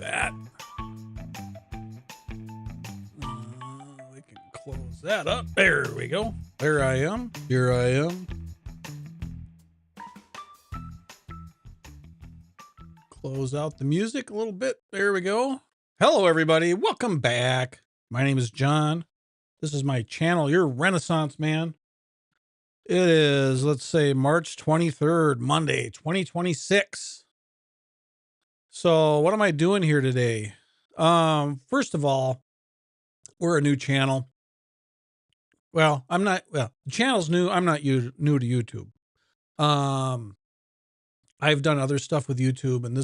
that. We can close that up. There we go. There I am. Here I am. Close out the music a little bit. There we go. Hello, everybody. Welcome back. My name is John. This is my channel, Your Renaissance Man. It is, let's say, March 23rd, Monday, 2026. So what am I doing here today? First of all, we're a new channel. Well, the channel's new. I'm not new to YouTube. I've done other stuff with YouTube, and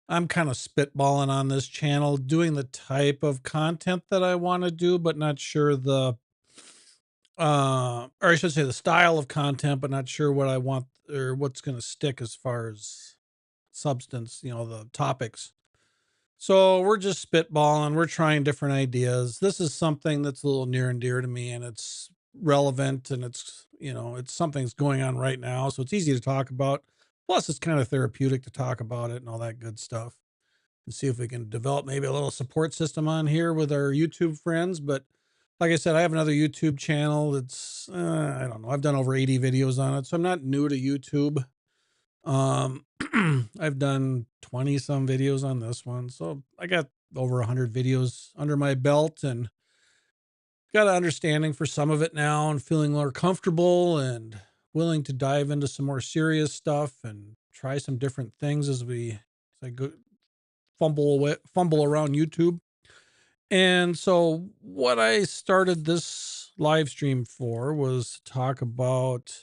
I'm kind of spitballing on this channel, doing the type of content that I want to do, but not sure or I should say the style of content, but not sure what I want or what's going to stick as far as substance, the topics. So we're just spitballing. We're trying different ideas. This is something that's a little near and dear to me, and it's relevant, and it's something that's going on right now. So it's easy to talk about. Plus, it's kind of therapeutic to talk about it and all that good stuff. And see if we can develop maybe a little support system on here with our YouTube friends. But like I said, I have another YouTube channel that's, I don't know, I've done over 80 videos on it. So I'm not new to YouTube. I've done 20 some videos on this one. So I got over 100 videos under my belt and got an understanding for some of it now and feeling more comfortable and willing to dive into some more serious stuff and try some different things as I go fumble around YouTube. And so what I started this live stream for was to talk about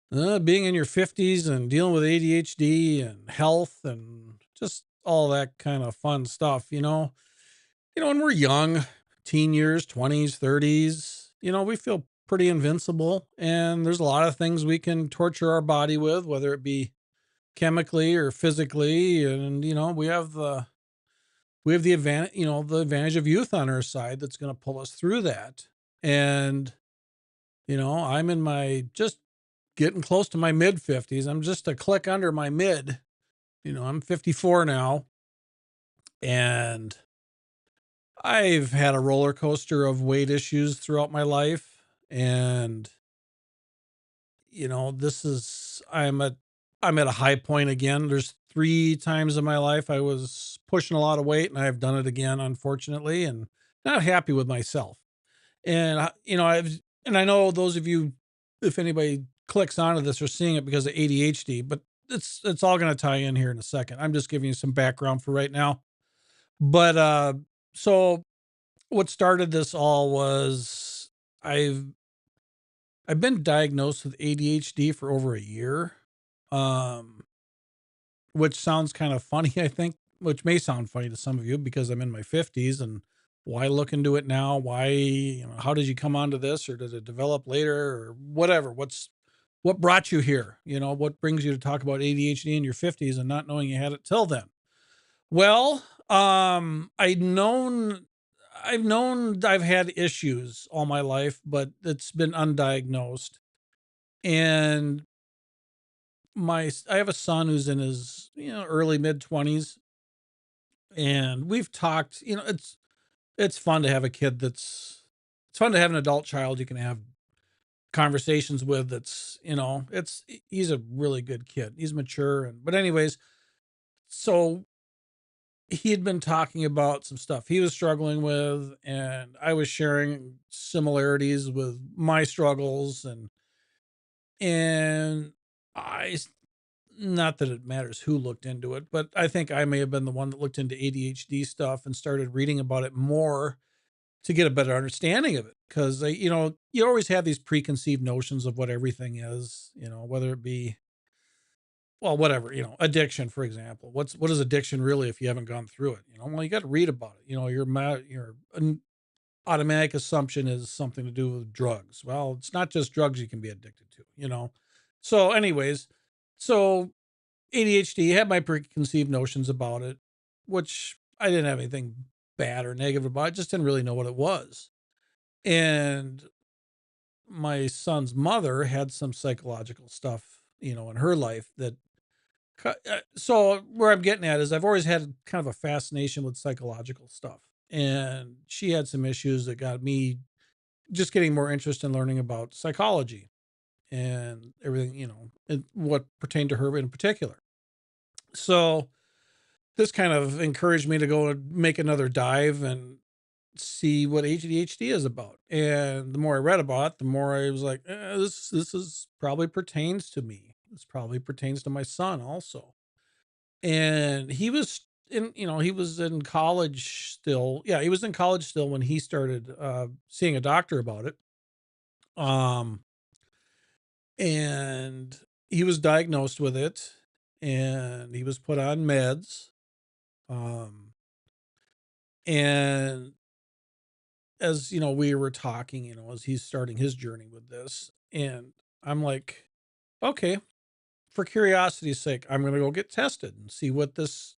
being in your 50s and dealing with ADHD and health and just all that kind of fun stuff, when we're young, teen years, 20s, 30s, we feel pretty invincible, and there's a lot of things we can torture our body with, whether it be chemically or physically. And, we have the advantage, the advantage of youth on our side that's going to pull us through that. And, I'm in just getting close to my mid 50s. I'm just a click under my mid. I'm 54 now, and I've had a roller coaster of weight issues throughout my life. And, I'm at a high point again. There's 3 times in my life I was pushing a lot of weight, and I've done it again, unfortunately, and not happy with myself. And I know those of you, if anybody clicks onto this, are seeing it because of ADHD, but it's all going to tie in here in a second. I'm just giving you some background for right now. But so what started this all was I've been diagnosed with ADHD for over a year. Which sounds kind of funny, I think, which may sound funny to some of you because I'm in my 50s, and why look into it now? Why, how did you come onto this, or did it develop later, or whatever? What brought you here? What brings you to talk about ADHD in your 50s and not knowing you had it till then? Well, I've had issues all my life, but it's been undiagnosed. And I have a son who's in his, early mid 20s, and we've talked, it's fun to have a kid it's fun to have an adult child you can have conversations with. He's a really good kid. He's mature. But anyways, so he had been talking about some stuff he was struggling with, and I was sharing similarities with my struggles, and I not that it matters who looked into it, but I think I may have been the one that looked into ADHD stuff and started reading about it more to get a better understanding of it. Cause you always have these preconceived notions of what everything is, whether it be, well, whatever, addiction, for example. What is addiction really if you haven't gone through it? Well, you got to read about it. Your automatic assumption is something to do with drugs. Well, it's not just drugs you can be addicted to. So anyways, so ADHD, had my preconceived notions about it, which I didn't have anything bad or negative about. I just didn't really know what it was. And my son's mother had some psychological stuff, in her life that So where I'm getting at is I've always had kind of a fascination with psychological stuff, and she had some issues that got me just getting more interest in learning about psychology and everything, and what pertained to her in particular. So this kind of encouraged me to go and make another dive and see what ADHD is about. And the more I read about it, the more I was like, this is probably pertains to me. This probably pertains to my son also. And he was he was in college still. Yeah, he was in college still when he started seeing a doctor about it. Um, and he was diagnosed with it, and he was put on meds. Um, and as we were talking, as he's starting his journey with this, and I'm like, okay, for curiosity's sake, I'm gonna go get tested and see what this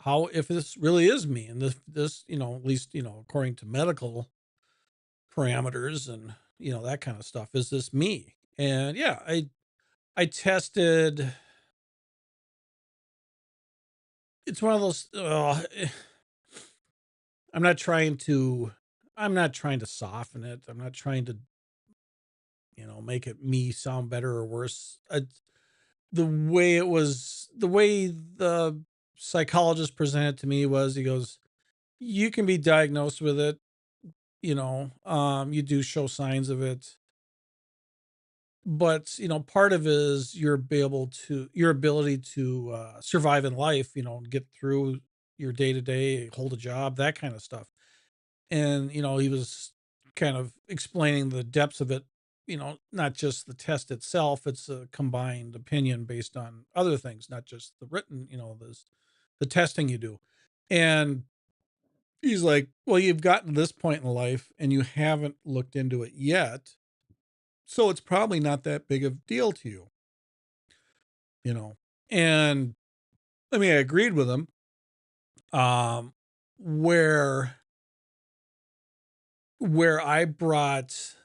how if this really is me, and this at least according to medical parameters and that kind of stuff, is this me? And yeah, I tested. It's one of those. I'm not trying to. I'm not trying to soften it. I'm not trying to make it me sound better or worse. The way the psychologist presented to me was, he goes, you can be diagnosed with it, you do show signs of it, but part of it is your ability to survive in life, and get through your day to day, hold a job, that kind of stuff. And he was kind of explaining the depths of it, not just the test itself. It's a combined opinion based on other things, not just the written, the testing you do. And he's like, well, you've gotten to this point in life and you haven't looked into it yet, so it's probably not that big of a deal to you, you know. And I mean, I agreed with him. Um, where I brought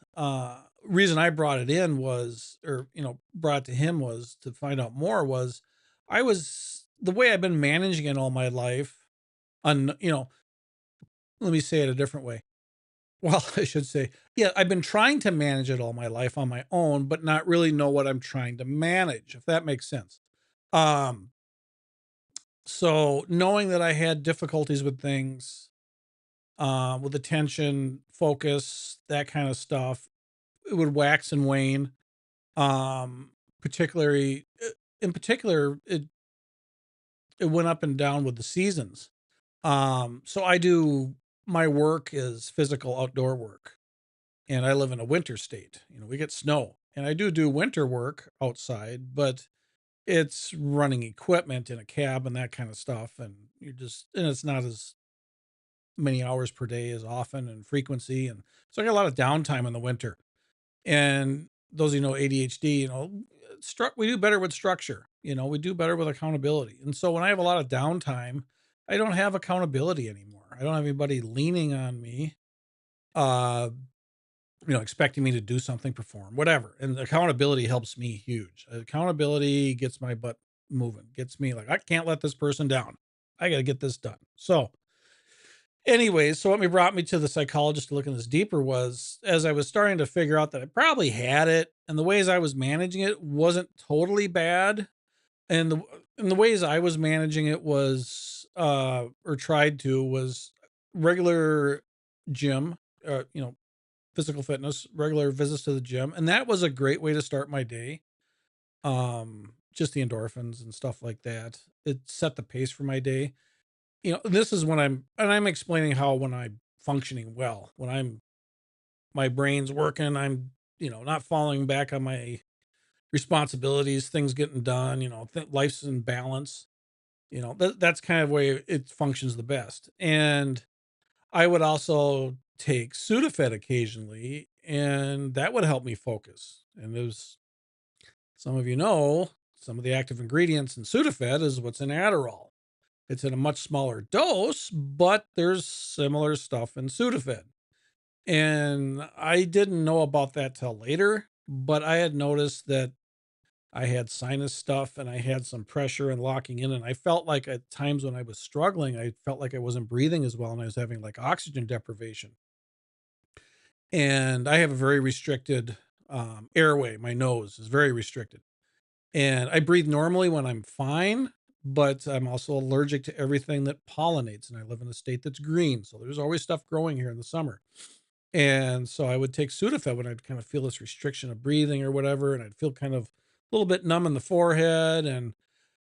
reason I brought it in was, or brought it to him, was to find out more, was I was the way I've been managing it all my life on, let me say it a different way. Well, I should say, yeah, I've been trying to manage it all my life on my own, but not really know what I'm trying to manage, if that makes sense. Um, so knowing that I had difficulties with things, with attention, focus, that kind of stuff, it would wax and wane. Um, particularly, in particular, it went up and down with the seasons. So I do my work is physical outdoor work, and I live in a winter state. We get snow, and I do winter work outside, but it's running equipment in a cab and that kind of stuff, and it's not as many hours per day as often and frequency, and so I got a lot of downtime in the winter. And those ADHD, we do better with structure. We do better with accountability. And so when I have a lot of downtime, I don't have accountability anymore. I don't have anybody leaning on me, uh, expecting me to do something, perform, whatever. And accountability helps me huge. Accountability gets my butt moving, gets me like, I can't let this person down. I got to get this done. So, anyways, so what brought me to the psychologist to look in this deeper was, as I was starting to figure out that I probably had it, and the ways I was managing it wasn't totally bad. And the ways I was managing it was, or tried to, was regular gym, physical fitness, regular visits to the gym. And that was a great way to start my day. Just the endorphins and stuff like that. It set the pace for my day. This is when I'm explaining how, when I'm functioning well, when my brain's working, I'm, not falling back on my responsibilities, things getting done, life's in balance, that's kind of way it functions the best. And I would also take Sudafed occasionally, and that would help me focus. And there's, some of some of the active ingredients in Sudafed is what's in Adderall. It's in a much smaller dose, but there's similar stuff in Sudafed. And I didn't know about that till later, but I had noticed that I had sinus stuff and I had some pressure and locking in. And I felt like at times when I was struggling, I felt like I wasn't breathing as well and I was having like oxygen deprivation. And I have a very restricted airway. My nose is very restricted. And I breathe normally when I'm fine, but I'm also allergic to everything that pollinates. And I live in a state that's green. So there's always stuff growing here in the summer. And so I would take Sudafed when I'd kind of feel this restriction of breathing or whatever. And I'd feel kind of a little bit numb in the forehead and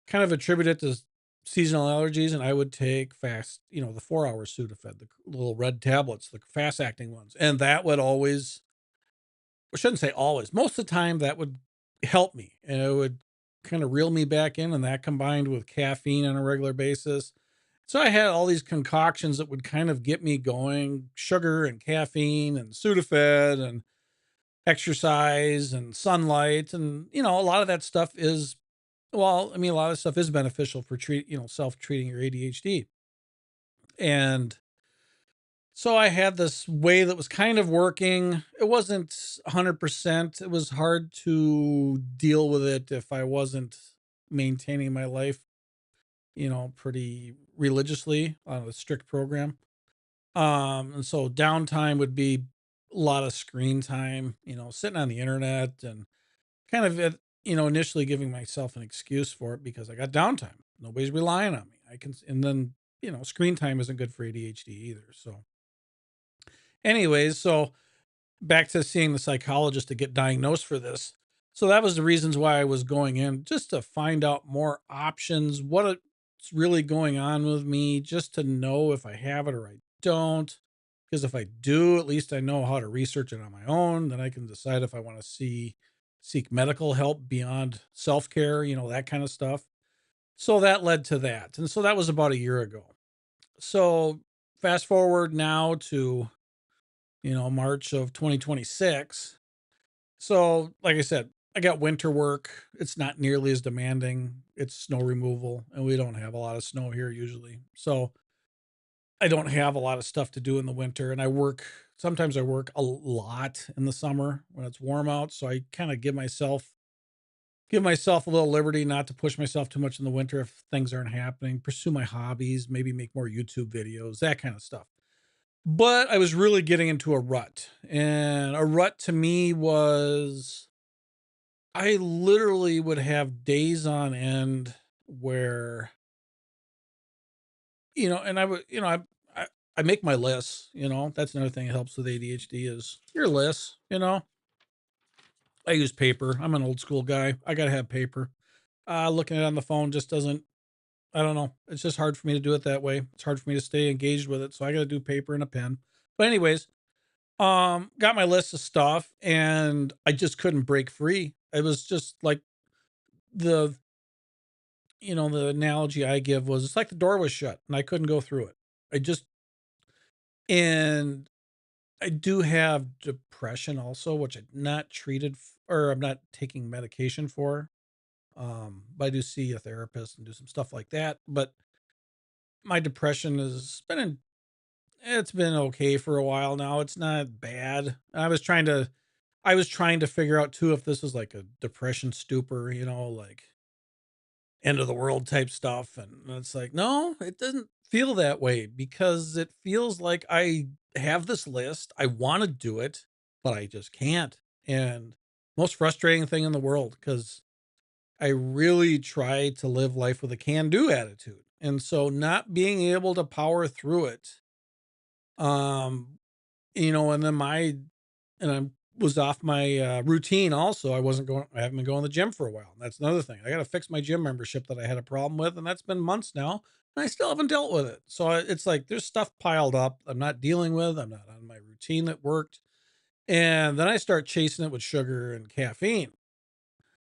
kind of attribute it to seasonal allergies. And I would take fast, the 4 hour Sudafed, the little red tablets, the fast acting ones. And that would always, I shouldn't say always, most of the time that would help me and it would kind of reel me back in. And that combined with caffeine on a regular basis. So I had all these concoctions that would kind of get me going, sugar and caffeine and Sudafed and exercise and sunlight. And, a lot of that stuff is, well, I mean, a lot of stuff is beneficial for self-treating your ADHD. And so I had this way that was kind of working. It wasn't 100%. It was hard to deal with it if I wasn't maintaining my life, pretty religiously on a strict program. And so downtime would be a lot of screen time, sitting on the internet and kind of, initially giving myself an excuse for it because I got downtime. Nobody's relying on me. And then, screen time isn't good for ADHD either. So, anyways, so back to seeing the psychologist to get diagnosed for this. So that was the reasons why I was going in just to find out more options, what's really going on with me, just to know if I have it or I don't. Because if I do, at least I know how to research it on my own. Then I can decide if I want to seek medical help beyond self-care, that kind of stuff. So that led to that. And so that was about a year ago. So fast forward now to, March of 2026. So, like I said, I got winter work. It's not nearly as demanding. It's snow removal, and we don't have a lot of snow here usually. So, I don't have a lot of stuff to do in the winter, and sometimes I work a lot in the summer when it's warm out, so I kind of give myself a little liberty not to push myself too much in the winter if things aren't happening, pursue my hobbies, maybe make more YouTube videos, that kind of stuff. But I was really getting into a rut. And a rut to me was I literally would have days on end where, and I would, I make my lists, that's another thing that helps with ADHD is your lists, I use paper. I'm an old school guy. I got to have paper. Looking at it on the phone just doesn't, I don't know. It's just hard for me to do it that way. It's hard for me to stay engaged with it. So I got to do paper and a pen. But anyways, got my list of stuff and I just couldn't break free. It was just like the, the analogy I give was it's like the door was shut and I couldn't go through it. I just, and I do have depression also, which I'm not or I'm not taking medication for. But I do see a therapist and do some stuff like that. But my depression it's been okay for a while now. It's not bad. I was trying to figure out too if this is like a depression stupor, like end of the world type stuff. And it's like, no, it doesn't feel that way because it feels like I have this list. I want to do it, but I just can't. And most frustrating thing in the world because I really try to live life with a can do attitude. And so not being able to power through it, um, and then I was off my routine also. I haven't been going to the gym for a while. That's another thing. I got to fix my gym membership that I had a problem with, and that's been months now. And I still haven't dealt with it. So it's like there's stuff piled up I'm not dealing with. I'm not on my routine that worked. And then I start chasing it with sugar and caffeine.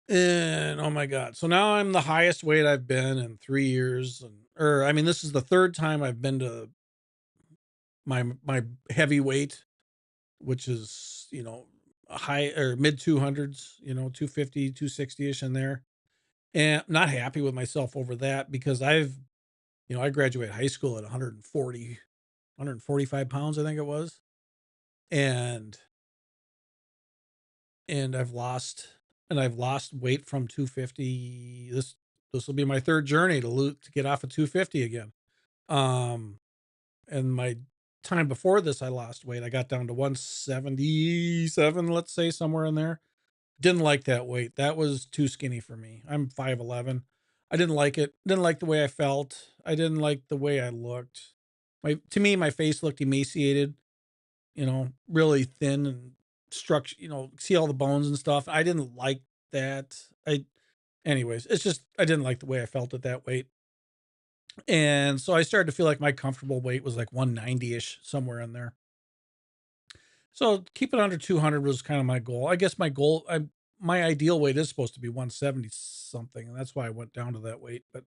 And oh my God. So now I'm the highest weight I've been in 3 years. Or I mean, this is the third time I've been to my heavy weight, which is, a high or mid 200s, 250, 260 ish in there. And I'm not happy with myself over that because I graduated high school at 140, 145 pounds, I think it was. And, and I've lost and I've lost weight from 250. This will be my third journey to get off of 250 again. Um, and my time before this, I lost weight. I got down to 177, let's say, somewhere in there. Didn't like that weight. That was too skinny for me. I'm 5'11". I didn't like it. Didn't like the way I felt. I didn't like the way I looked. To me, my face looked emaciated, really thin and structure, see all the bones and stuff. I didn't like that. Anyways, it's just, I didn't like the way I felt at that weight. And so I started to feel like my comfortable weight was like 190 ish, somewhere in there. So keep it under 200 was kind of my goal. I guess my ideal weight is supposed to be 170 something. And that's why I went down to that weight. But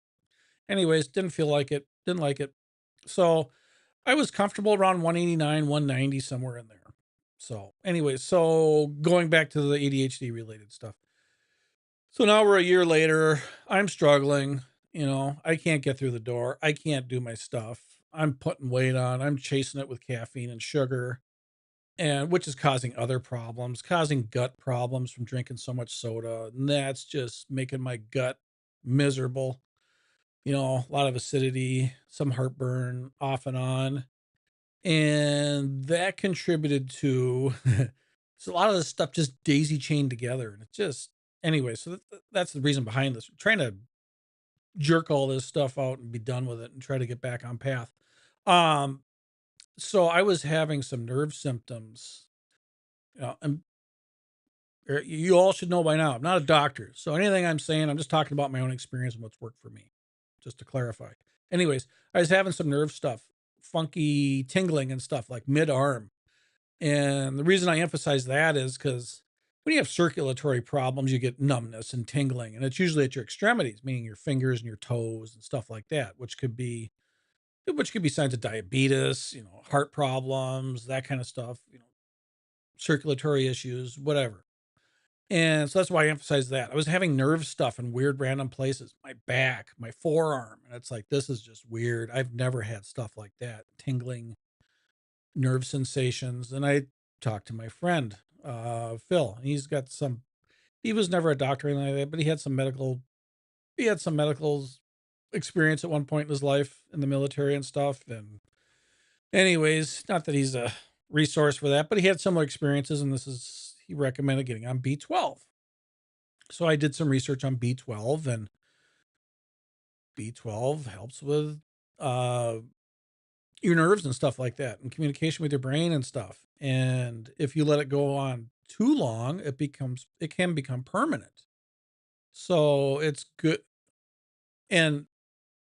anyways, didn't feel like it. Didn't like it. So I was comfortable around 189, 190, somewhere in there. So anyways, so going back to the ADHD related stuff. So now we're a year later. I'm struggling. I can't get through the door. I can't do my stuff. I'm putting weight on. I'm chasing it with caffeine and sugar, and which is causing other problems, causing gut problems from drinking so much soda. And that's just making my gut miserable. A lot of acidity, some heartburn off and on. And that contributed to so a lot of this stuff just daisy chained together. And it just, anyway, so that's the reason behind this. Trying to jerk all this stuff out and be done with it and try to get back on path. Um, so I was having some nerve symptoms. And you all should know by now, I'm not a doctor. So anything I'm saying, I'm just talking about my own experience and what's worked for me, just to clarify. Anyways, I was having some nerve stuff, funky tingling and stuff like mid arm. And the reason I emphasize that is because when you have circulatory problems, you get numbness and tingling, and it's usually at your extremities, meaning your fingers and your toes and stuff like that, which could be signs of diabetes, heart problems, that kind of stuff, circulatory issues, whatever. And so that's why I emphasize that. I was having nerve stuff in weird random places, my back, my forearm, and it's like this is just weird. I've never had stuff like that, tingling nerve sensations. And I talked to my friend, Phil. He was never a doctor or anything like that, but he had some medical experience at one point in his life in the military and stuff. And anyways, not that he's a resource for that, but he had similar experiences. And he recommended getting on B12. So I did some research on B12, and B12 helps with, uh, your nerves and stuff like that and communication with your brain and stuff. And if you let it go on too long, it can become permanent. So it's good. And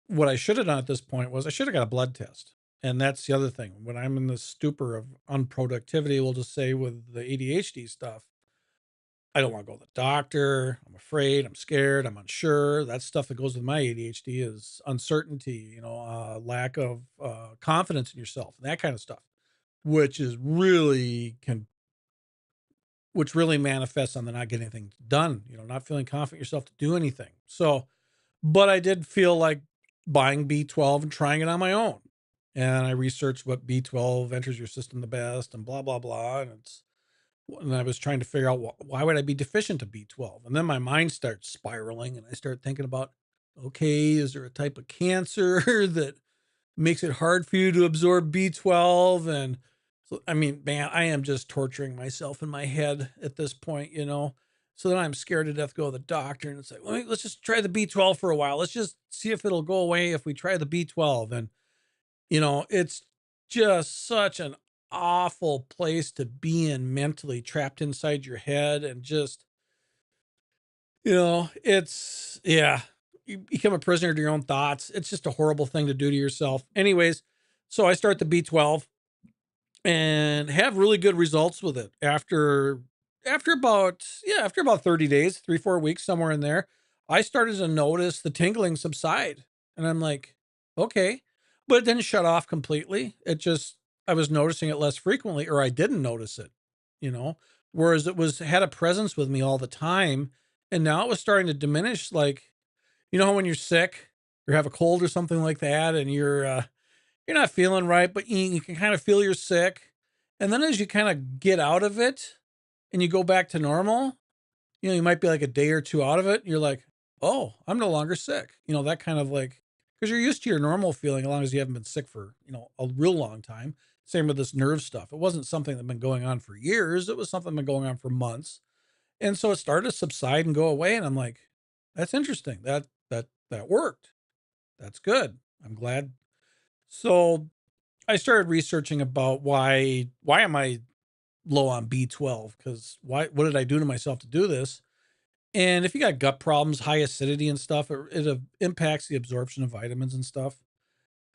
what I should have done at this point was I should have got a blood test. And that's the other thing. When I'm in the stupor of unproductivity, we'll just say with the ADHD stuff, I don't want to go to the doctor. I'm afraid. I'm scared. I'm unsure. That stuff that goes with my ADHD is uncertainty, lack of confidence in yourself, that kind of stuff, which is which really manifests on the not getting anything done, not feeling confident in yourself to do anything. So, but I did feel like buying B12 and trying it on my own. And I researched what B12 enters your system the best and blah, blah, blah. And I was trying to figure out why would I be deficient of B12? And then my mind starts spiraling and I start thinking about, okay, is there a type of cancer that makes it hard for you to absorb B12? And so, I mean, man, I am just torturing myself in my head at this point. So then I'm scared to death to go to the doctor and it's like, let's just try the B12 for a while. Let's just see if it'll go away if we try the B12. And it's just such an awful place to be in mentally, trapped inside your head. And just, yeah, you become a prisoner to your own thoughts. It's just a horrible thing to do to yourself. Anyways, so I start the B12 and have really good results with it after about 30 days, 3-4 weeks, somewhere in there. I started to notice the tingling subside, and I'm like, okay, but it didn't shut off completely. I was noticing it less frequently, or I didn't notice it, you know whereas it had a presence with me all the time. And now it was starting to diminish. Like, how when you're sick or have a cold or something like that, and you're not feeling right, but you can kind of feel you're sick. And then as you kind of get out of it and you go back to normal, You might be like a day or 2 out of it, and you're like, "Oh, I'm no longer sick." That kind of like, because 'cause you're used to your normal feeling as long as you haven't been sick for, a real long time. Same with this nerve stuff. It wasn't something that had been going on for years, it was something that been going on for months. And so it started to subside and go away, and I'm like, "That's interesting. That worked. That's good. I'm glad." So, I started researching about why am I low on B12? Because what did I do to myself to do this? And if you got gut problems, high acidity and stuff, it impacts the absorption of vitamins and stuff.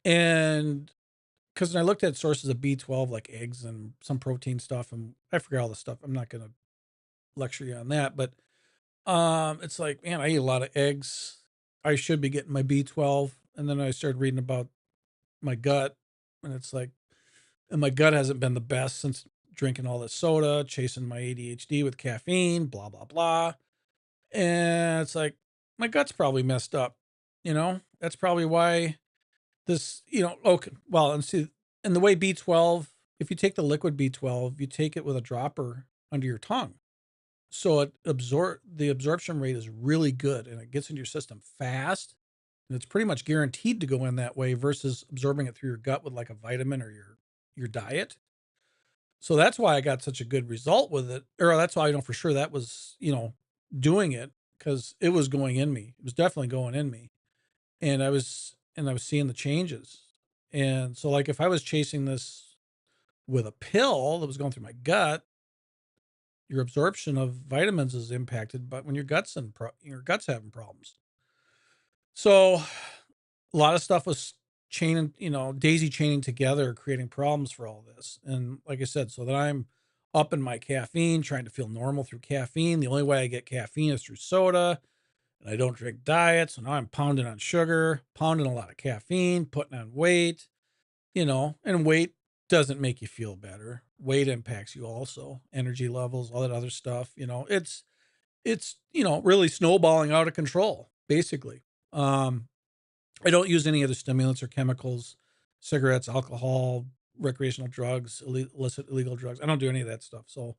And because when I looked at sources of B12, like eggs and some protein stuff, and I forgot all the stuff. I'm not going to lecture you on that, but it's like, man, I eat a lot of eggs. I should be getting my B12. And then I started reading about my gut, and it's like, and my gut hasn't been the best since drinking all this soda, chasing my ADHD with caffeine, blah, blah, blah. And it's like, my gut's probably messed up. That's probably why okay. Well, and see, and the way B12, if you take the liquid B12, you take it with a dropper under your tongue. So the absorption rate is really good and it gets into your system fast. And it's pretty much guaranteed to go in that way versus absorbing it through your gut with like a vitamin or your diet. So that's why I got such a good result with it. Or that's why I know for sure that was, doing it, because it was going in me. It was definitely going in me. And I was seeing the changes. And so like if I was chasing this with a pill that was going through my gut, your absorption of vitamins is impacted, but when your gut's having problems. So a lot of stuff was chaining, daisy chaining together, creating problems for all this. And like I said, so that I'm up in my caffeine, trying to feel normal through caffeine. The only way I get caffeine is through soda, and I don't drink diet. So now I'm pounding on sugar, pounding a lot of caffeine, putting on weight, and weight doesn't make you feel better. Weight impacts you also, energy levels, all that other stuff. It's really snowballing out of control, basically. Um, I don't use any other stimulants or chemicals, cigarettes, alcohol, recreational drugs, illicit illegal drugs. I don't do any of that stuff. So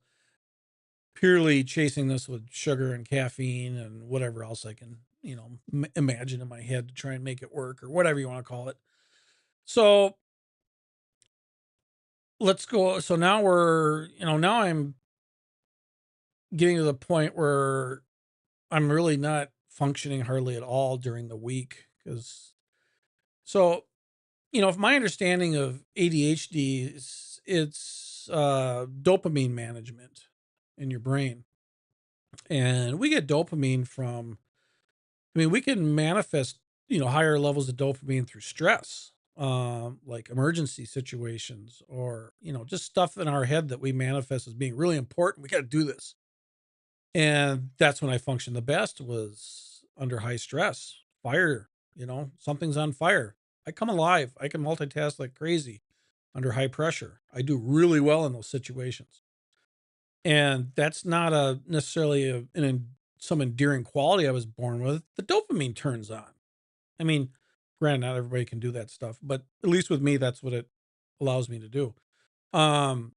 purely chasing this with sugar and caffeine and whatever else I can, imagine in my head to try and make it work or whatever you want to call it. So let's go. So now I'm getting to the point where I'm really not functioning hardly at all during the week. So if my understanding of ADHD is it's dopamine management in your brain. And we get dopamine from, I mean, we can manifest, higher levels of dopamine through stress, like emergency situations or, just stuff in our head that we manifest as being really important. We got to do this. And that's when I functioned the best was under high stress, fire, something's on fire. I come alive. I can multitask like crazy under high pressure. I do really well in those situations. And that's not a necessarily some endearing quality I was born with. The dopamine turns on. I mean, granted, not everybody can do that stuff, but at least with me, that's what it allows me to do. Um,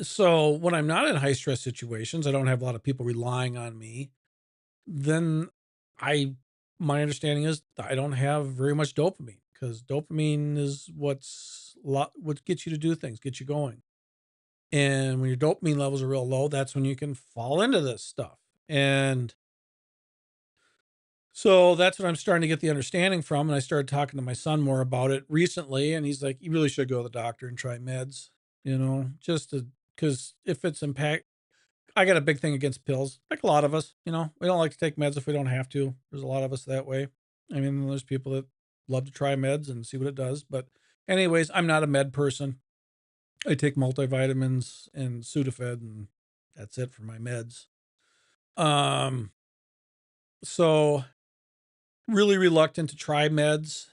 so when I'm not in high stress situations, I don't have a lot of people relying on me. Then I my understanding is I don't have very much dopamine because dopamine is what gets you to do things, get you going. And when your dopamine levels are real low, that's when you can fall into this stuff. And so that's what I'm starting to get the understanding from. And I started talking to my son more about it recently. And he's like, you really should go to the doctor and try meds, just because if it's impact, I got a big thing against pills, like a lot of us, we don't like to take meds if we don't have to. There's a lot of us that way. I mean, there's people that love to try meds and see what it does. But, anyways, I'm not a med person. I take multivitamins and Sudafed, and that's it for my meds. Um, so really reluctant to try meds.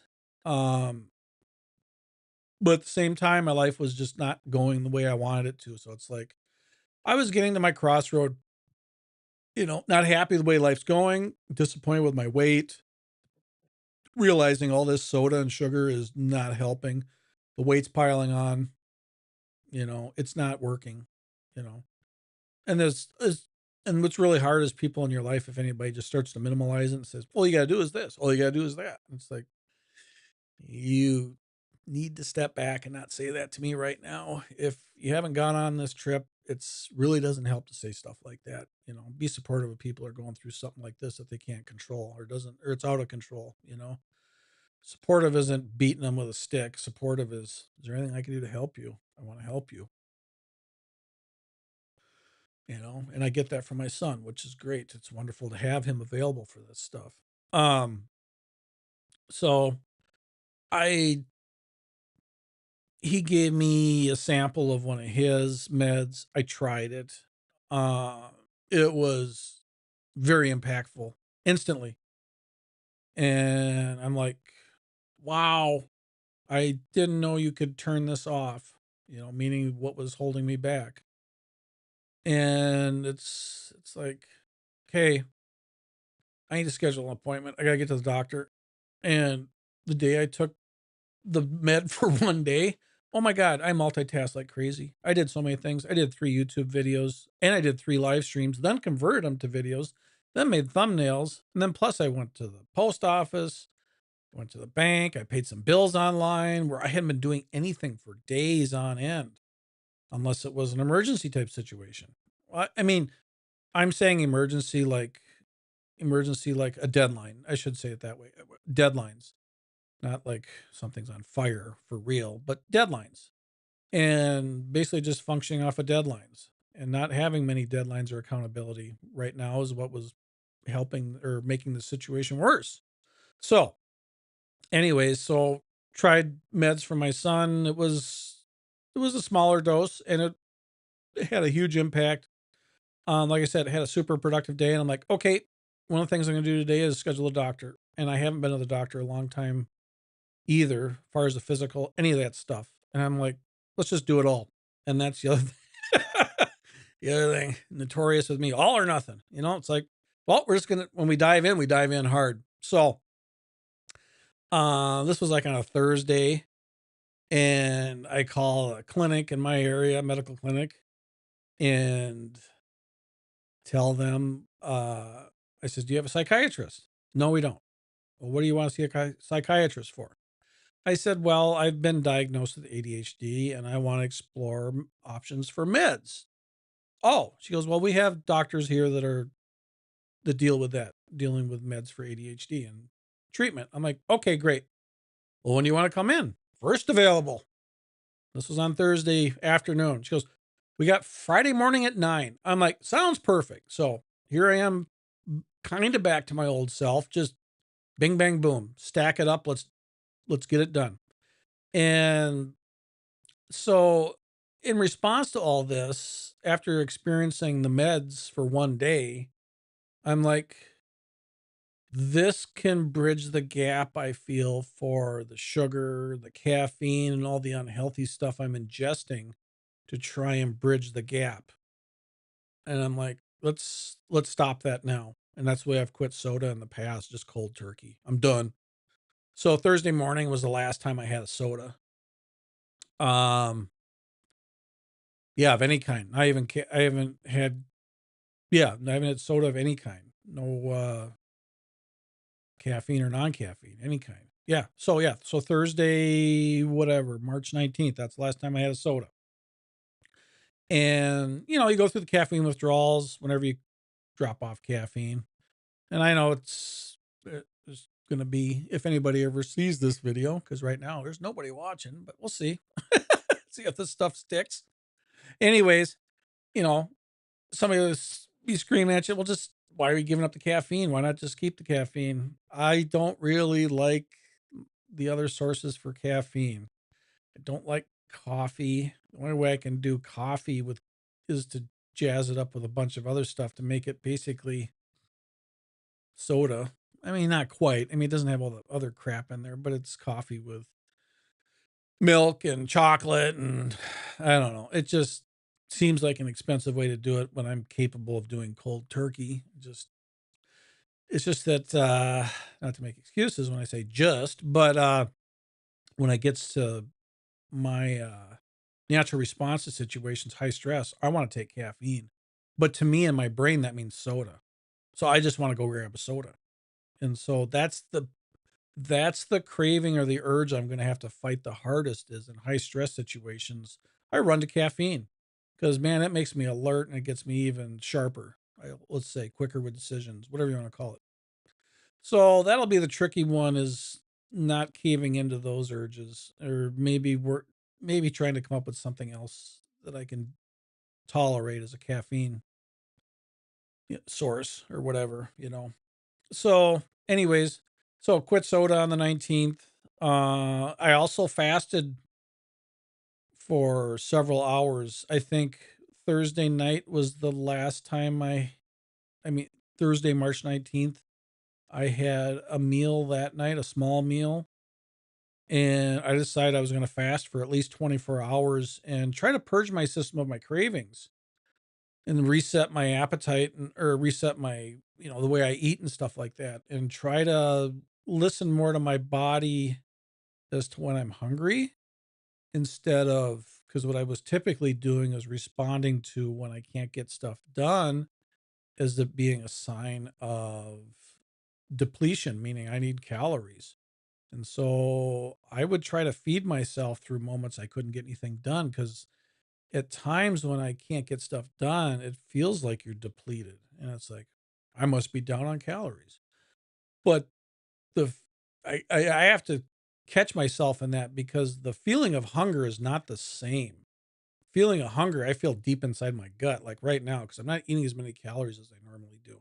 Um, but at the same time, my life was just not going the way I wanted it to. So it's like I was getting to my crossroad, not happy the way life's going, disappointed with my weight, realizing all this soda and sugar is not helping. The weight's piling on, it's not working, you know. And there's And what's really hard is people in your life, if anybody just starts to minimalize it and says, all you got to do is this, all you got to do is that. It's like, you need to step back and not say that to me right now. If you haven't gone on this trip, it's really doesn't help to say stuff like that. Be supportive of people who are going through something like this that they can't control or it's out of control. Supportive isn't beating them with a stick. Supportive is there anything I can do to help you? I want to help you, and I get that from my son, which is great. It's wonderful to have him available for this stuff. Um, so I he gave me a sample of one of his meds. I tried it. Uh, it was very impactful instantly. And I'm like, wow, I didn't know you could turn this off, meaning what was holding me back. And it's like, okay, I need to schedule an appointment. I gotta get to the doctor. And the day I took the med for one day, oh my God, I multitask like crazy. I did so many things. I did 3 YouTube videos and I did 3 live streams, then converted them to videos, then made thumbnails. And then plus I went to the post office, went to the bank. I paid some bills online where I hadn't been doing anything for days on end, unless it was an emergency type situation. I mean, I'm saying emergency like a deadline. I should say it that way. Deadlines, not like something's on fire for real, but deadlines. And basically just functioning off of deadlines and not having many deadlines or accountability right now is what was helping or making the situation worse. So, anyways, tried meds for my son. It was a smaller dose and it had a huge impact. Like I said, I had a super productive day and I'm like, okay, one of the things I'm going to do today is schedule a doctor. And I haven't been to the doctor a long time either, as far as the physical, any of that stuff. And I'm like, let's just do it all. And that's the other thing. The other thing, notorious with me, all or nothing. It's like, well, we're just gonna when we dive in hard. So this was like on a Thursday, and I call a clinic in my area, medical clinic, and tell them, I says, do you have a psychiatrist? No, we don't. Well, what do you want to see a psychiatrist for? I said, well, I've been diagnosed with ADHD and I want to explore options for meds. Oh, she goes, well, we have doctors here that deal with that, dealing with meds for ADHD and treatment. I'm like, okay, great. Well, when do you want to come in? First available. This was on Thursday afternoon. She goes, we got Friday morning at 9. I'm like, sounds perfect. So here I am, kind of back to my old self, just bing, bang, boom, stack it up. Let's get it done. And so, in response to all this, after experiencing the meds for one day, I'm like, this can bridge the gap I feel for the sugar, the caffeine, and all the unhealthy stuff I'm ingesting to try and bridge the gap. And I'm like, let's stop that now. And that's the way I've quit soda in the past, just cold turkey. I'm done. So Thursday morning was the last time I had a soda. Um, yeah, of any kind. I haven't had Yeah, I haven't had soda of any kind. No, caffeine or non-caffeine, any kind. So Thursday, whatever, March 19th, that's the last time I had a soda. And, you go through the caffeine withdrawals whenever you drop off caffeine. And I know it's gonna be, if anybody ever sees this video, because right now there's nobody watching, but we'll see. See if this stuff sticks. Anyways, you know, somebody will be screaming at you, well, just why are you giving up the caffeine? Why not just keep the caffeine? I don't really like the other sources for caffeine. I don't like coffee. The only way I can do coffee with is to jazz it up with a bunch of other stuff to make it basically soda. I mean, not quite. I mean, it doesn't have all the other crap in there, but it's coffee with milk and chocolate and I don't know. It just seems like an expensive way to do it when I'm capable of doing cold turkey. It's just that not to make excuses when I say just, but when it gets to my natural response to situations, high stress, I want to take caffeine. But to me in my brain, that means soda. So I just want to go grab a soda. And so that's the craving or the urge I'm going to have to fight the hardest is in high stress situations. I run to caffeine because man, it makes me alert and it gets me even sharper. Let's say quicker with decisions, whatever you want to call it. So that'll be the tricky one is not caving into those urges or maybe trying to come up with something else that I can tolerate as a caffeine source or whatever. So anyways, so quit soda on the 19th. I also fasted for several hours. I think Thursday night was the last time I mean Thursday, March 19th. I had a meal that night, a small meal, and I decided I was going to fast for at least 24 hours and try to purge my system of my cravings and reset my appetite or reset my, the way I eat and stuff like that and try to listen more to my body as to when I'm hungry instead of because what I was typically doing is responding to when I can't get stuff done as it being a sign of depletion, meaning I need calories. And so I would try to feed myself through moments I couldn't get anything done because at times when I can't get stuff done, it feels like you're depleted. And it's like, I must be down on calories. But the f- I have to catch myself in that because the feeling of hunger is not the same. Feeling of hunger, I feel deep inside my gut, like right now, because I'm not eating as many calories as I normally do.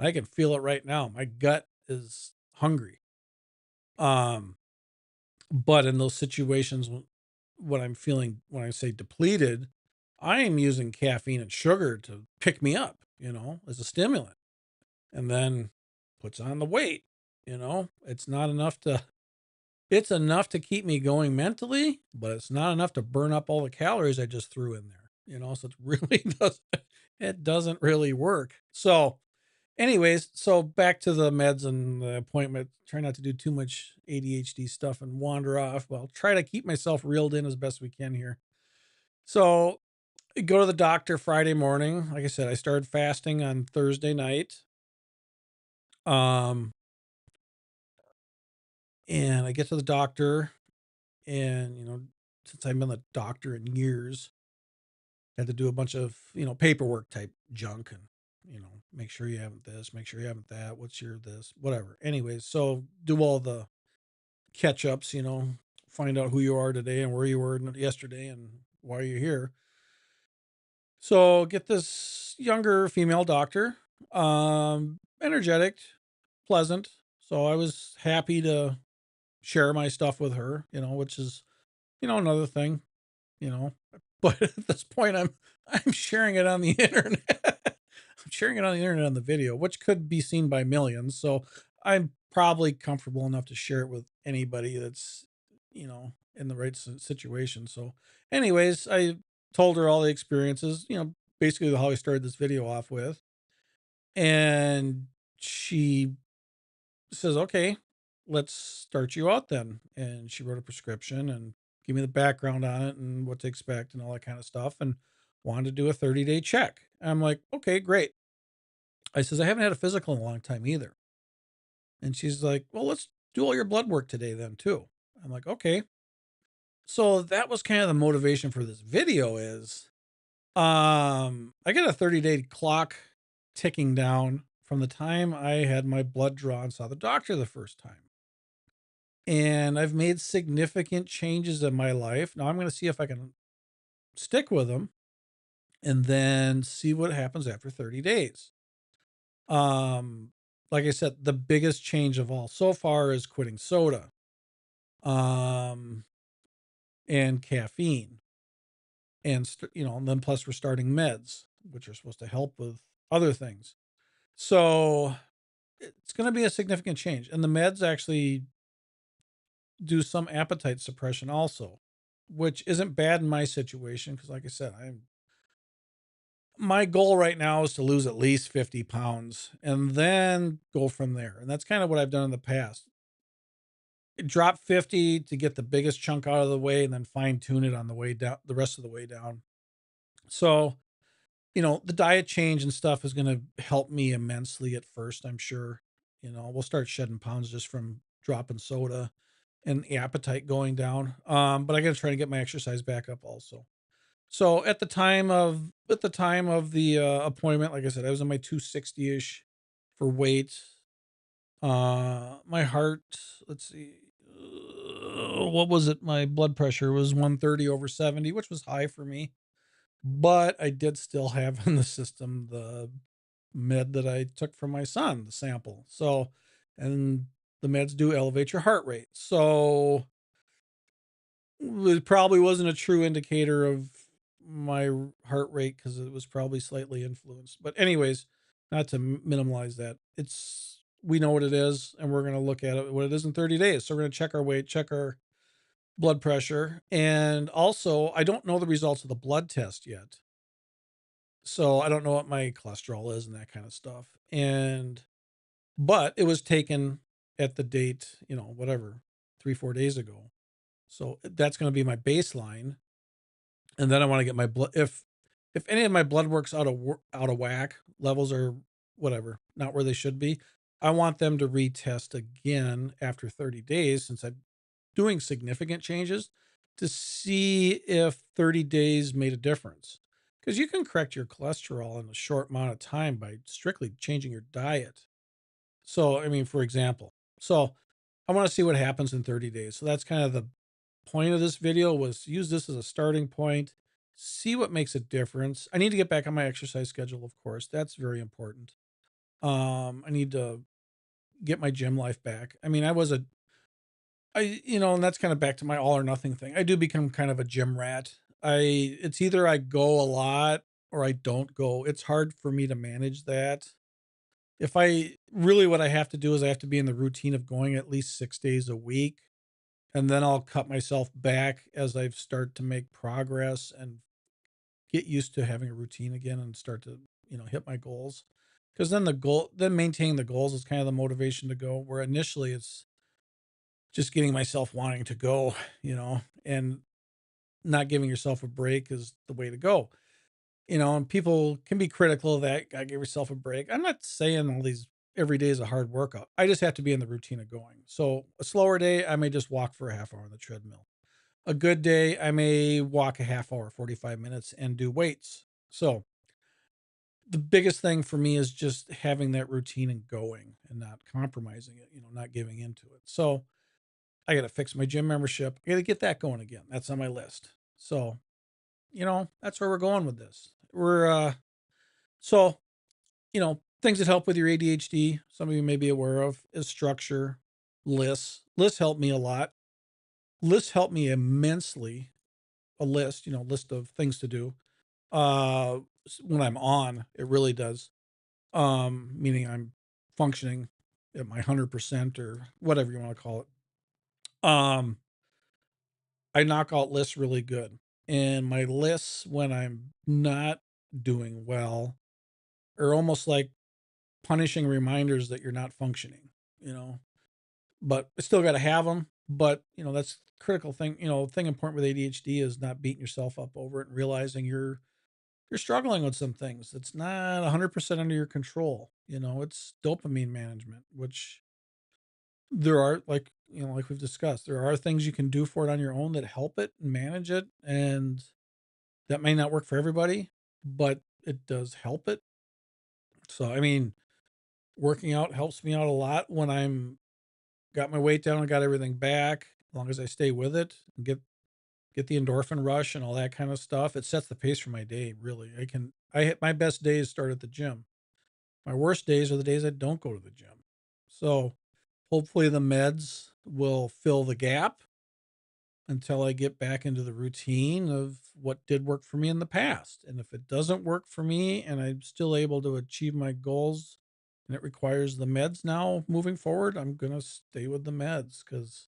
I can feel it right now. My gut is hungry. Um, but in those situations when I'm feeling when I say depleted, I am using caffeine and sugar to pick me up, as a stimulant and then puts on the weight. It's enough to keep me going mentally, but it's not enough to burn up all the calories I just threw in there. So it really doesn't really work. So anyways, so back to the meds and the appointment. Try not to do too much ADHD stuff and wander off. Well, try to keep myself reeled in as best we can here. So go to the doctor Friday morning. Like I said, I started fasting on Thursday night. Um, and I get to the doctor and, since I've been the doctor in years, I had to do a bunch of, paperwork type junk and, make sure you haven't this, make sure you haven't that. What's your this, whatever. Anyways, so do all the catch ups, find out who you are today and where you were yesterday and why you're here. So get this younger female doctor, energetic, pleasant. So I was happy to share my stuff with her, which is, another thing, you know. But at this point I'm sharing it on the internet. I'm sharing it on the internet on the video, which could be seen by millions. So I'm probably comfortable enough to share it with anybody that's, in the right situation. So, anyways, I told her all the experiences, basically how I started this video off with. And she says, okay, let's start you out then. And she wrote a prescription and gave me the background on it and what to expect and all that kind of stuff. And wanted to do a 30-day check. I'm like, okay, great. I says, I haven't had a physical in a long time either. And she's like, well, let's do all your blood work today then too. I'm like, okay. So that was kind of the motivation for this video is, I got a 30-day clock ticking down from the time I had my blood drawn and saw the doctor the first time. And I've made significant changes in my life. Now I'm going to see if I can stick with them and then see what happens after 30 days. Um, like I said, the biggest change of all so far is quitting soda, um, and caffeine, and and then plus we're starting meds, which are supposed to help with other things. So it's going to be a significant change, and the meds actually do some appetite suppression also, which isn't bad in my situation because, like I said, my goal right now is to lose at least 50 pounds and then go from there. And that's kind of what I've done in the past. Drop 50 to get the biggest chunk out of the way and then fine tune it on the way down, the rest of the way down. So, the diet change and stuff is gonna help me immensely at first, I'm sure. We'll start shedding pounds just from dropping soda and the appetite going down. But I gotta try to get my exercise back up also. So at the time of the appointment, like I said, I was in my 260-ish for weight. My heart, let's see, what was it? My blood pressure was 130 over 70, which was high for me. But I did still have in the system the med that I took from my son, the sample. So, and the meds do elevate your heart rate. So it probably wasn't a true indicator of my heart rate because it was probably slightly influenced. But anyways, not to minimize that. We know what it is, and we're going to look at it what it is in 30 days. So we're going to check our weight, check our blood pressure, and also I don't know the results of the blood test yet. So I don't know what my cholesterol is and that kind of stuff. But it was taken at the date, whatever, 3, 4 days ago. So that's going to be my baseline. And then I want to get my blood. If any of my blood work's out of whack, levels are whatever, not where they should be, I want them to retest again after 30 days since I'm doing significant changes to see if 30 days made a difference. Because you can correct your cholesterol in a short amount of time by strictly changing your diet. So, I mean, for example, so I want to see what happens in 30 days. So that's kind of the point of this video, was use this as a starting point, see what makes a difference. I need to get back on my exercise schedule, of course. That's very important. I need to get my gym life back. I mean, and that's kind of back to my all or nothing thing. I do become kind of a gym rat. It's either I go a lot or I don't go. It's hard for me to manage that. If I really, what I have to do is I have to be in the routine of going at least 6 days a week. And then I'll cut myself back as I start to make progress and get used to having a routine again and start to, hit my goals. Because then maintaining the goals is kind of the motivation to go, where initially it's just getting myself wanting to go, and not giving yourself a break is the way to go. And people can be critical of that. Gotta give yourself a break. I'm not saying all these every day is a hard workout. I just have to be in the routine of going. So a slower day, I may just walk for a half hour on the treadmill. A good day, I may walk a half hour, 45 minutes and do weights. So the biggest thing for me is just having that routine and going and not compromising it, not giving into it. So I got to fix my gym membership. I got to get that going again. That's on my list. So, that's where we're going with this. So, things that help with your ADHD, some of you may be aware of, is structure, lists. Lists help me a lot. Lists help me immensely. A list, list of things to do. When I'm on, it really does. Meaning I'm functioning at my 100% or whatever you want to call it. I knock out lists really good. And my lists, when I'm not doing well, are almost like punishing reminders that you're not functioning, you know. But I still got to have them. But that's critical thing. Thing important with ADHD is not beating yourself up over it and realizing you're struggling with some things. It's not 100% under your control. It's dopamine management, which there are, like we've discussed, there are things you can do for it on your own that help it and manage it. And that may not work for everybody, but it does help it. So, I mean, working out helps me out a lot when I'm got my weight down and got everything back. As long as I stay with it and get the endorphin rush and all that kind of stuff, it sets the pace for my day. Really, I hit my best days start at the gym. My worst days are the days I don't go to the gym. So hopefully the meds will fill the gap until I get back into the routine of what did work for me in the past. And if it doesn't work for me and I'm still able to achieve my goals and it requires the meds now moving forward, I'm going to stay with the meds because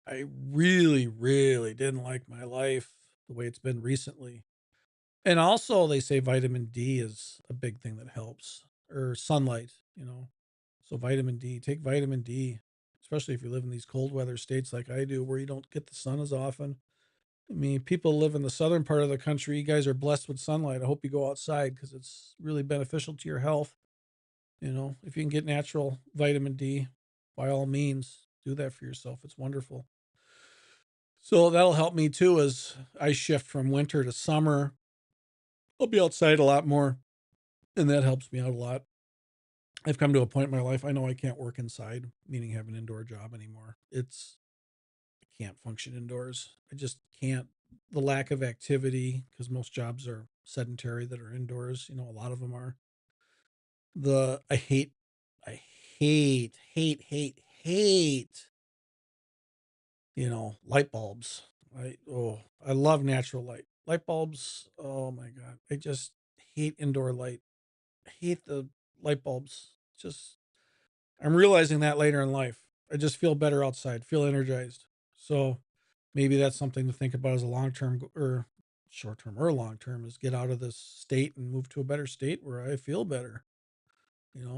I really, really didn't like my life the way it's been recently. And also, they say vitamin D is a big thing that helps, or sunlight. So, vitamin D, take vitamin D, especially if you live in these cold weather states like I do, where you don't get the sun as often. I mean, people live in the southern part of the country. You guys are blessed with sunlight. I hope you go outside because it's really beneficial to your health. You know, if you can get natural vitamin D, by all means, do that for yourself. It's wonderful. So that'll help me too as I shift from winter to summer. I'll be outside a lot more, and that helps me out a lot. I've come to a point in my life I know I can't work inside, meaning have an indoor job anymore. I can't function indoors. I just can't. The lack of activity, because most jobs are sedentary that are indoors. You know, a lot of them are. I hate, light bulbs. I love natural light. Light bulbs, oh my God. I just hate indoor light. I hate the light bulbs. Just I'm realizing that later in life. I just feel better outside, feel energized. So maybe that's something to think about as a long term or short term or long term is get out of this state and move to a better state where I feel better.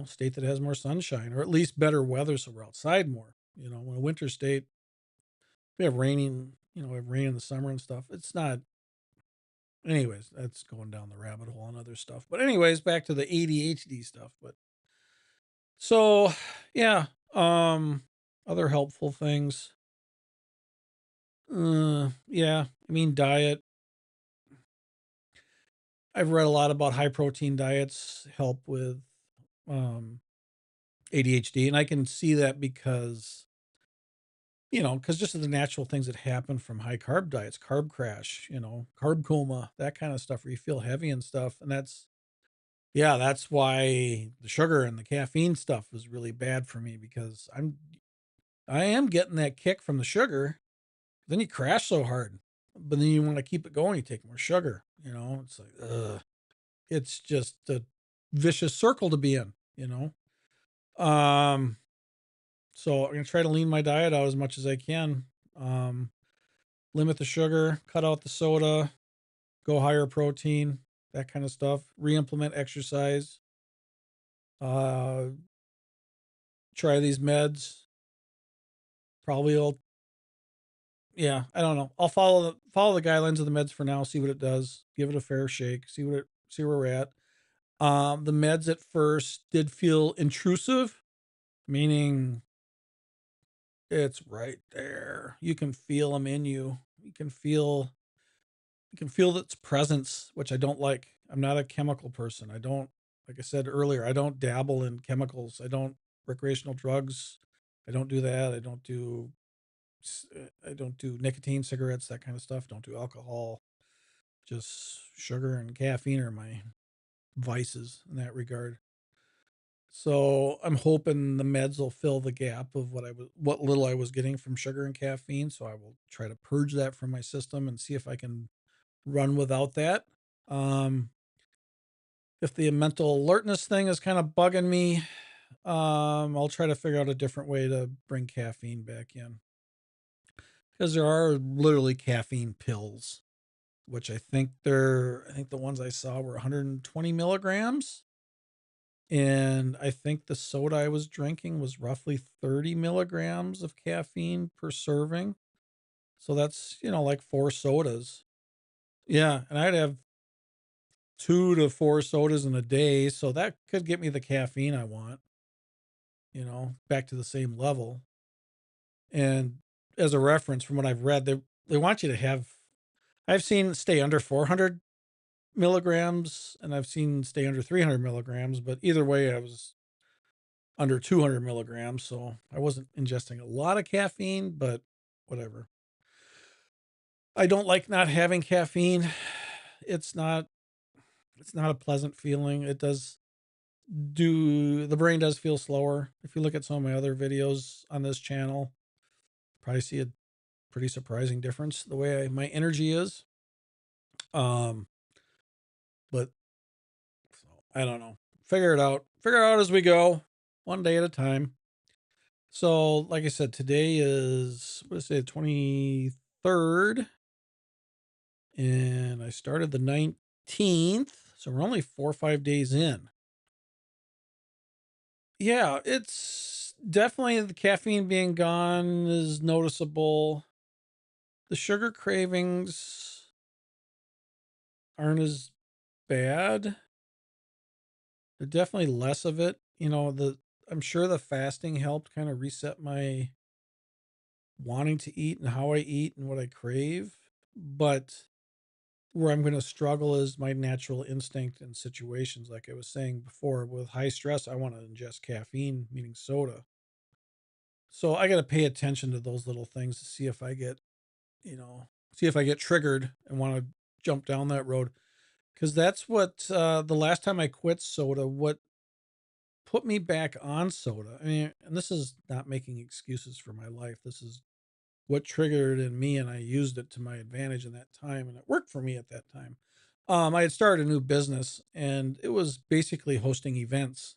State that has more sunshine or at least better weather so we're outside more. When a winter state, we have we have rain in the summer and stuff. It's not, anyways, that's going down the rabbit hole and other stuff. But, anyways, back to the ADHD stuff. But so, yeah, other helpful things. Yeah, I mean, diet. I've read a lot about high protein diets help with um, ADHD, and I can see that because just of the natural things that happen from high carb diets, carb crash, carb coma, that kind of stuff where you feel heavy and stuff. And that's why the sugar and the caffeine stuff was really bad for me because I am getting that kick from the sugar. Then you crash so hard, but then you want to keep it going. You take more sugar, it's like, ugh, it's just a vicious circle to be in. Um, so I'm going to try to lean my diet out as much as I can. Um, Limit the sugar, cut out the soda, go higher protein, that kind of stuff. Re-implement exercise. Uh, Try these meds. Probably will. Yeah, I don't know. I'll follow the guidelines of the meds for now. See what it does. Give it a fair shake. See where we're at. The meds at first did feel intrusive, meaning it's right there. You can feel them in you. You can feel its presence, which I don't like. I'm not a chemical person. I don't, like I said earlier, I don't dabble in chemicals. I don't recreational drugs. I don't do that. I don't do nicotine, cigarettes, that kind of stuff. Don't do alcohol. Just sugar and caffeine are my vices in that regard. So I'm hoping the meds will fill the gap of what little I was getting from sugar and caffeine. So I will try to purge that from my system and see if I can run without that. Um, if the mental alertness thing is kind of bugging me, I'll try to figure out a different way to bring caffeine back in because there are literally caffeine pills, which I think the ones I saw were 120 milligrams. And I think the soda I was drinking was roughly 30 milligrams of caffeine per serving. So that's, like four sodas. Yeah. And I'd have 2 to 4 sodas in a day. So that could get me the caffeine I want, back to the same level. And as a reference from what I've read, they want you to I've seen stay under 400 milligrams and I've seen stay under 300 milligrams, but either way, I was under 200 milligrams. So I wasn't ingesting a lot of caffeine, but whatever. I don't like not having caffeine. It's not, it's not a pleasant feeling. The brain does feel slower. If you look at some of my other videos on this channel, probably see a pretty surprising difference the way my energy is. Um, but so, I don't know. Figure it out as we go, one day at a time. So, like I said, today is what is it, 23rd, and I started the 19th. So we're only 4 or 5 days in. Yeah, it's definitely the caffeine being gone is noticeable. The sugar cravings aren't as bad. They're definitely less of it. I'm sure the fasting helped kind of reset my wanting to eat and how I eat and what I crave. But where I'm going to struggle is my natural instinct in situations. Like I was saying before, with high stress, I want to ingest caffeine, meaning soda. So I got to pay attention to those little things to see if I get, see if I get triggered and want to jump down that road. Cause that's what, the last time I quit soda, what put me back on soda. I mean, and this is not making excuses for my life. This is what triggered in me, and I used it to my advantage in that time, and it worked for me at that time. I had started a new business, and it was basically hosting events.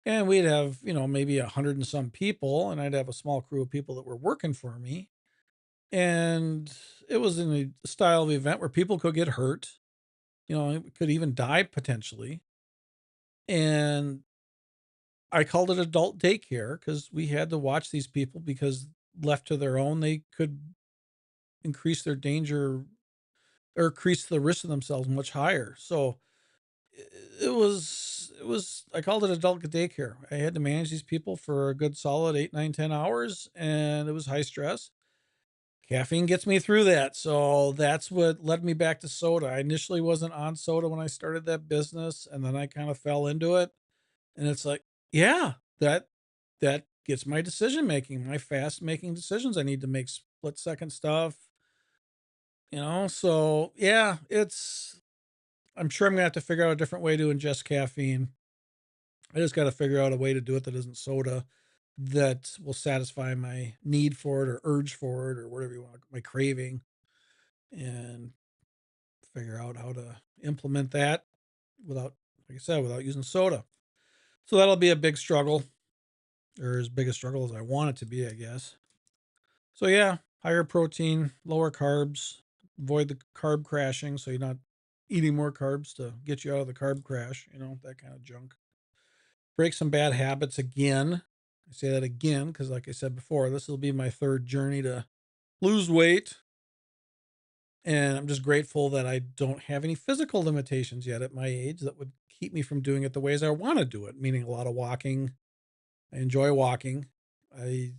And we'd have, maybe 100 and some people, and I'd have a small crew of people that were working for me. And it was in a style of event where people could get hurt, could even die potentially. And I called it adult daycare because we had to watch these people because left to their own, they could increase their danger or increase the risk of themselves much higher. So it was I called it adult daycare. I had to manage these people for a good solid 8, 9, 10 hours, and it was high stress. Caffeine gets me through that. So that's what led me back to soda. I initially wasn't on soda when I started that business, and then I kind of fell into it. And it's like, yeah, that gets my decision making, my fast making decisions. I need to make split second stuff, So yeah, I'm sure I'm gonna have to figure out a different way to ingest caffeine. I just got to figure out a way to do it that isn't soda, that will satisfy my need for it or urge for it or whatever you want, my craving, and figure out how to implement that without, like I said, without using soda. So that'll be a big struggle, or as big a struggle as I want it to be, I guess. So yeah, higher protein, lower carbs, avoid the carb crashing so you're not eating more carbs to get you out of the carb crash, that kind of junk. Break some bad habits again. I say that again because, like I said before, this will be my third journey to lose weight. And I'm just grateful that I don't have any physical limitations yet at my age that would keep me from doing it the ways I want to do it, meaning a lot of walking. I enjoy walking. I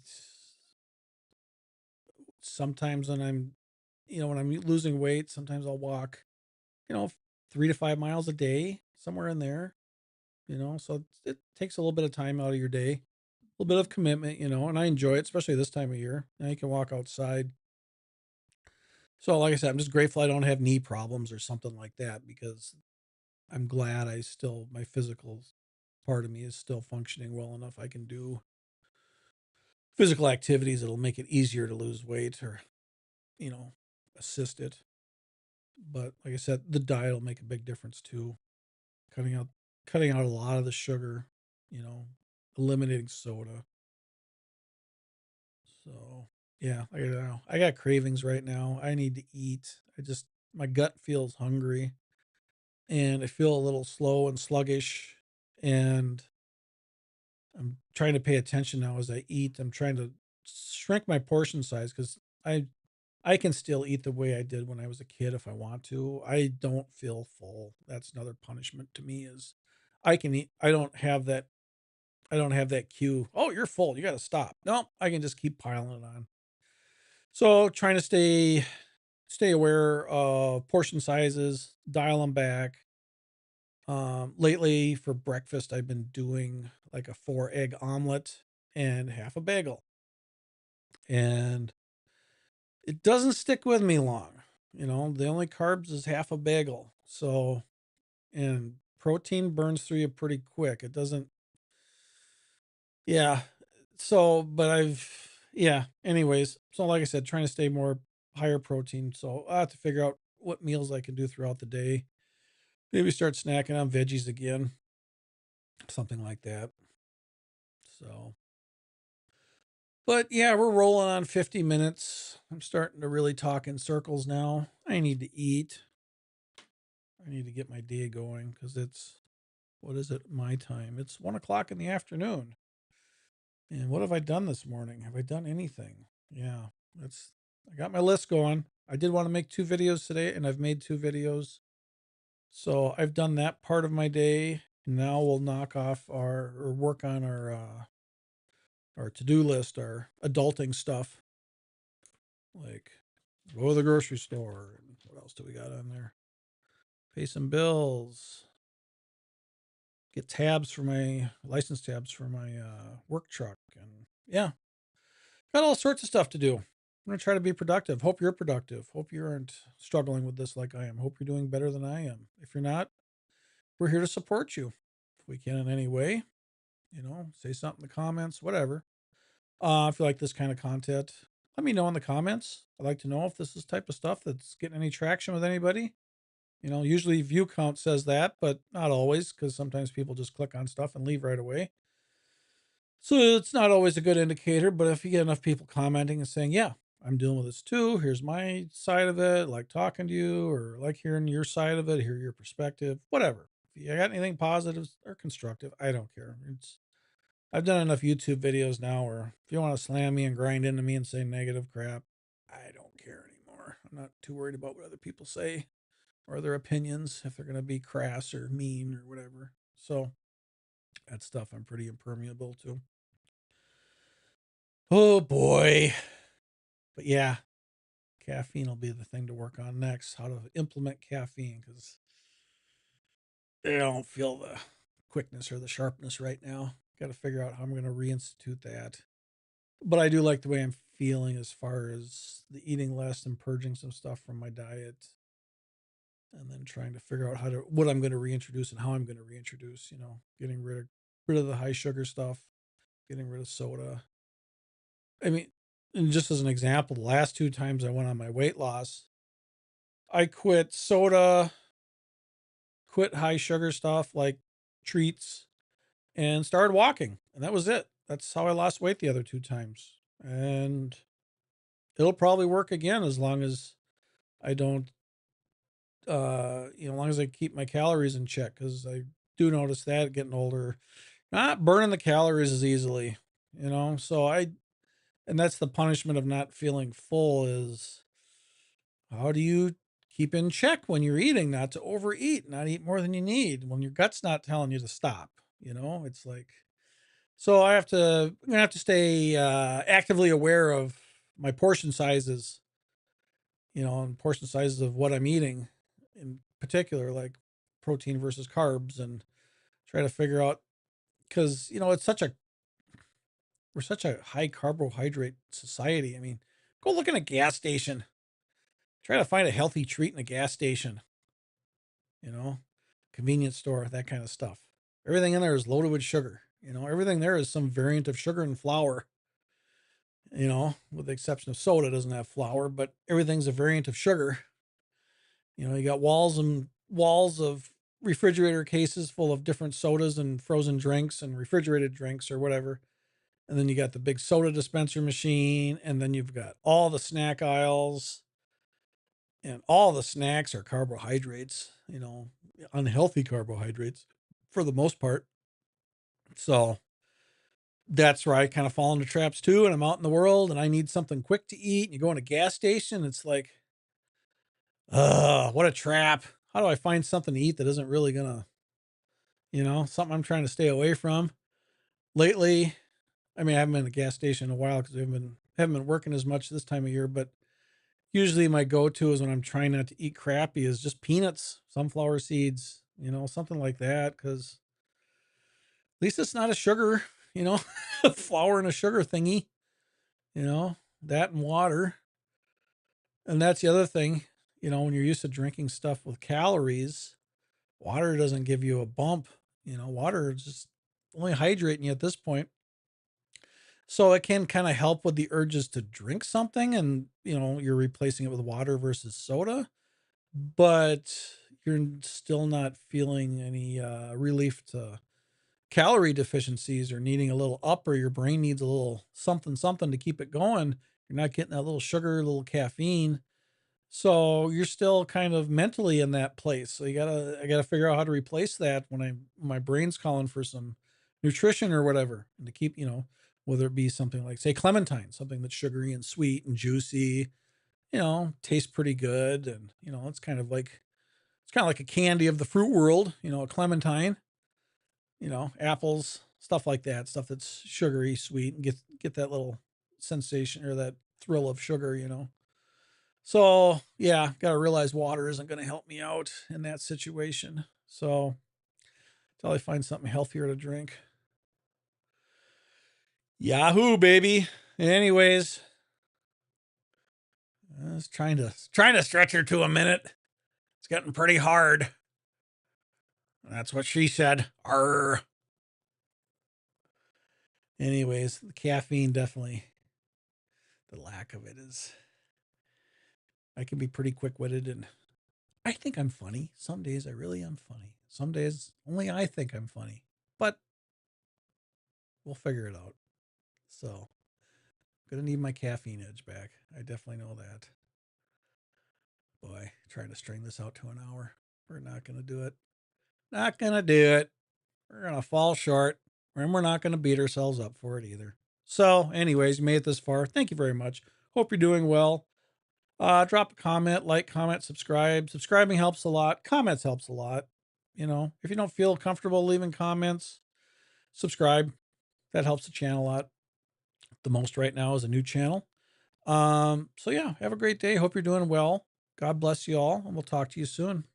sometimes when I'm losing weight, sometimes I'll walk, you know, 3 to 5 miles a day, somewhere in there, so it takes a little bit of time out of your day, a little bit of commitment, and I enjoy it, especially this time of year. Now you can walk outside. So, like I said, I'm just grateful I don't have knee problems or something like that because I'm glad my physical part of me is still functioning well enough. I can do physical activities that'll make it easier to lose weight or, you know, assist it. But like I said, the diet will make a big difference too. Cutting out cutting out a lot of the sugar, you know, eliminating soda. So yeah, I don't know. I got cravings right now. I need to eat. My gut feels hungry and I feel a little slow and sluggish. And I'm trying to pay attention now as I eat. I'm trying to shrink my portion size because I I can still eat the way I did when I was a kid if I want to. I don't feel full. That's another punishment to me is I can eat. I don't have that cue. Oh, you're full. You got to stop. No, I can just keep piling it on. So trying to stay aware of portion sizes, dial them back. Lately for breakfast, I've been doing like a 4 egg omelet and half a bagel. And it doesn't stick with me long. The only carbs is half a bagel. So, and protein burns through you pretty quick. It doesn't, yeah. So, but yeah. Anyways, so like I said, trying to stay more higher protein. So I have to figure out what meals I can do throughout the day. Maybe start snacking on veggies again, something like that. So, but yeah, we're rolling on 50 minutes. I'm starting to really talk in circles now. I need to eat. I need to get my day going because what is it, my time? It's 1 o'clock in the afternoon. And what have I done this morning? Have I done anything? Yeah, that's I got my list going. I did want to make 2 videos today, and I've made 2 videos. So I've done that part of my day. Now we'll knock off or work on our to-do list, our adulting stuff, like go to the grocery store. And what else do we got on there? Pay some bills, get tabs for my license tabs for my work truck. And yeah, got all sorts of stuff to do. I'm going to try to be productive. Hope you're productive. Hope you aren't struggling with this like I am. Hope you're doing better than I am. If you're not, we're here to support you. If we can in any way, say something in the comments, whatever. If you like this kind of content, let me know in the comments. I'd like to know if this is type of stuff that's getting any traction with anybody. Usually view count says that, but not always, because sometimes people just click on stuff and leave right away. So it's not always a good indicator, but if you get enough people commenting and saying, yeah, I'm dealing with this too, here's my side of it, like talking to you, or like hearing your side of it, hear your perspective, whatever. If you got anything positive or constructive, I don't care. I've done enough YouTube videos now where if you want to slam me and grind into me and say negative crap, I don't care anymore. I'm not too worried about what other people say or their opinions, if they're going to be crass or mean or whatever. So that stuff I'm pretty impermeable to. Oh boy. But yeah, caffeine will be the thing to work on next. How to implement caffeine, because I don't feel the quickness or the sharpness right now. Got to figure out how I'm going to reinstitute that. But I do like the way I'm feeling as far as the eating less and purging some stuff from my diet, and then trying to figure out what I'm going to reintroduce and how I'm going to reintroduce, getting rid of the high sugar stuff, getting rid of soda. I mean, and just as an example, the last 2 times I went on my weight loss, I quit soda, quit high sugar stuff like treats, and started walking. And that was it. That's how I lost weight the other 2 times. And it'll probably work again as long as I don't, as long as I keep my calories in check, because I do notice that getting older, not burning the calories as easily, So and that's the punishment of not feeling full is how do you keep in check when you're eating, not to overeat, not eat more than you need when your gut's not telling you to stop, it's like, so I'm gonna have to stay actively aware of my portion sizes, and portion sizes of what I'm eating in particular, like protein versus carbs, and try to figure out, because, we're such a high carbohydrate society. I mean, go look in a gas station, try to find a healthy treat in a gas station, you know, convenience store, that kind of stuff. Everything in there is loaded with sugar. Everything there is some variant of sugar and flour, with the exception of soda doesn't have flour, but everything's a variant of sugar. You got walls and walls of refrigerator cases full of different sodas and frozen drinks and refrigerated drinks or whatever. And then you got the big soda dispenser machine. And then you've got all the snack aisles. And all the snacks are carbohydrates, unhealthy carbohydrates for the most part. So that's where I kind of fall into traps too. And I'm out in the world and I need something quick to eat. And you go in a gas station, it's like, what a trap. How do I find something to eat that isn't really gonna, something I'm trying to stay away from? Lately, I mean, I haven't been at a gas station in a while because we haven't been working as much this time of year, but usually my go-to is when I'm trying not to eat crappy is just peanuts, sunflower seeds, something like that. Cause at least it's not a sugar, you know, flour and a sugar thingy, you know, that and water. And that's the other thing, when you're used to drinking stuff with calories, water doesn't give you a bump. Water is just only hydrating you at this point. So it can kind of help with the urges to drink something, and, you're replacing it with water versus soda, but you're still not feeling any relief to calorie deficiencies or needing a little up, or your brain needs a little something, something to keep it going. You're not getting that little sugar, little caffeine. So you're still kind of mentally in that place. So I gotta figure out how to replace that when my brain's calling for some nutrition or whatever, and to keep, whether it be something like say clementine, something that's sugary and sweet and juicy, tastes pretty good. And, it's kind of like a candy of the fruit world, a clementine, apples, stuff like that, stuff that's sugary, sweet, and get that little sensation or that thrill of sugar. So yeah, got to realize water isn't going to help me out in that situation. So until I find something healthier to drink. Yahoo, baby. Anyways, I was trying to stretch her to a minute. It's getting pretty hard. That's what she said. Arr. Anyways, the caffeine definitely, the lack of it is, I can be pretty quick witted and I think I'm funny. Some days I really am funny. Some days only I think I'm funny, but we'll figure it out. So, gonna need my caffeine edge back. I definitely know that. Boy, trying to string this out to an hour. We're not gonna do it. Not gonna do it. We're gonna fall short, and we're not gonna beat ourselves up for it either. So, anyways, you made it this far. Thank you very much. Hope you're doing well. Drop a comment, like, comment, subscribe. Subscribing helps a lot. Comments helps a lot. If you don't feel comfortable leaving comments, subscribe. That helps the channel a lot. The most right now is a new channel. So yeah, have a great day. Hope you're doing well. God bless you all, and we'll talk to you soon.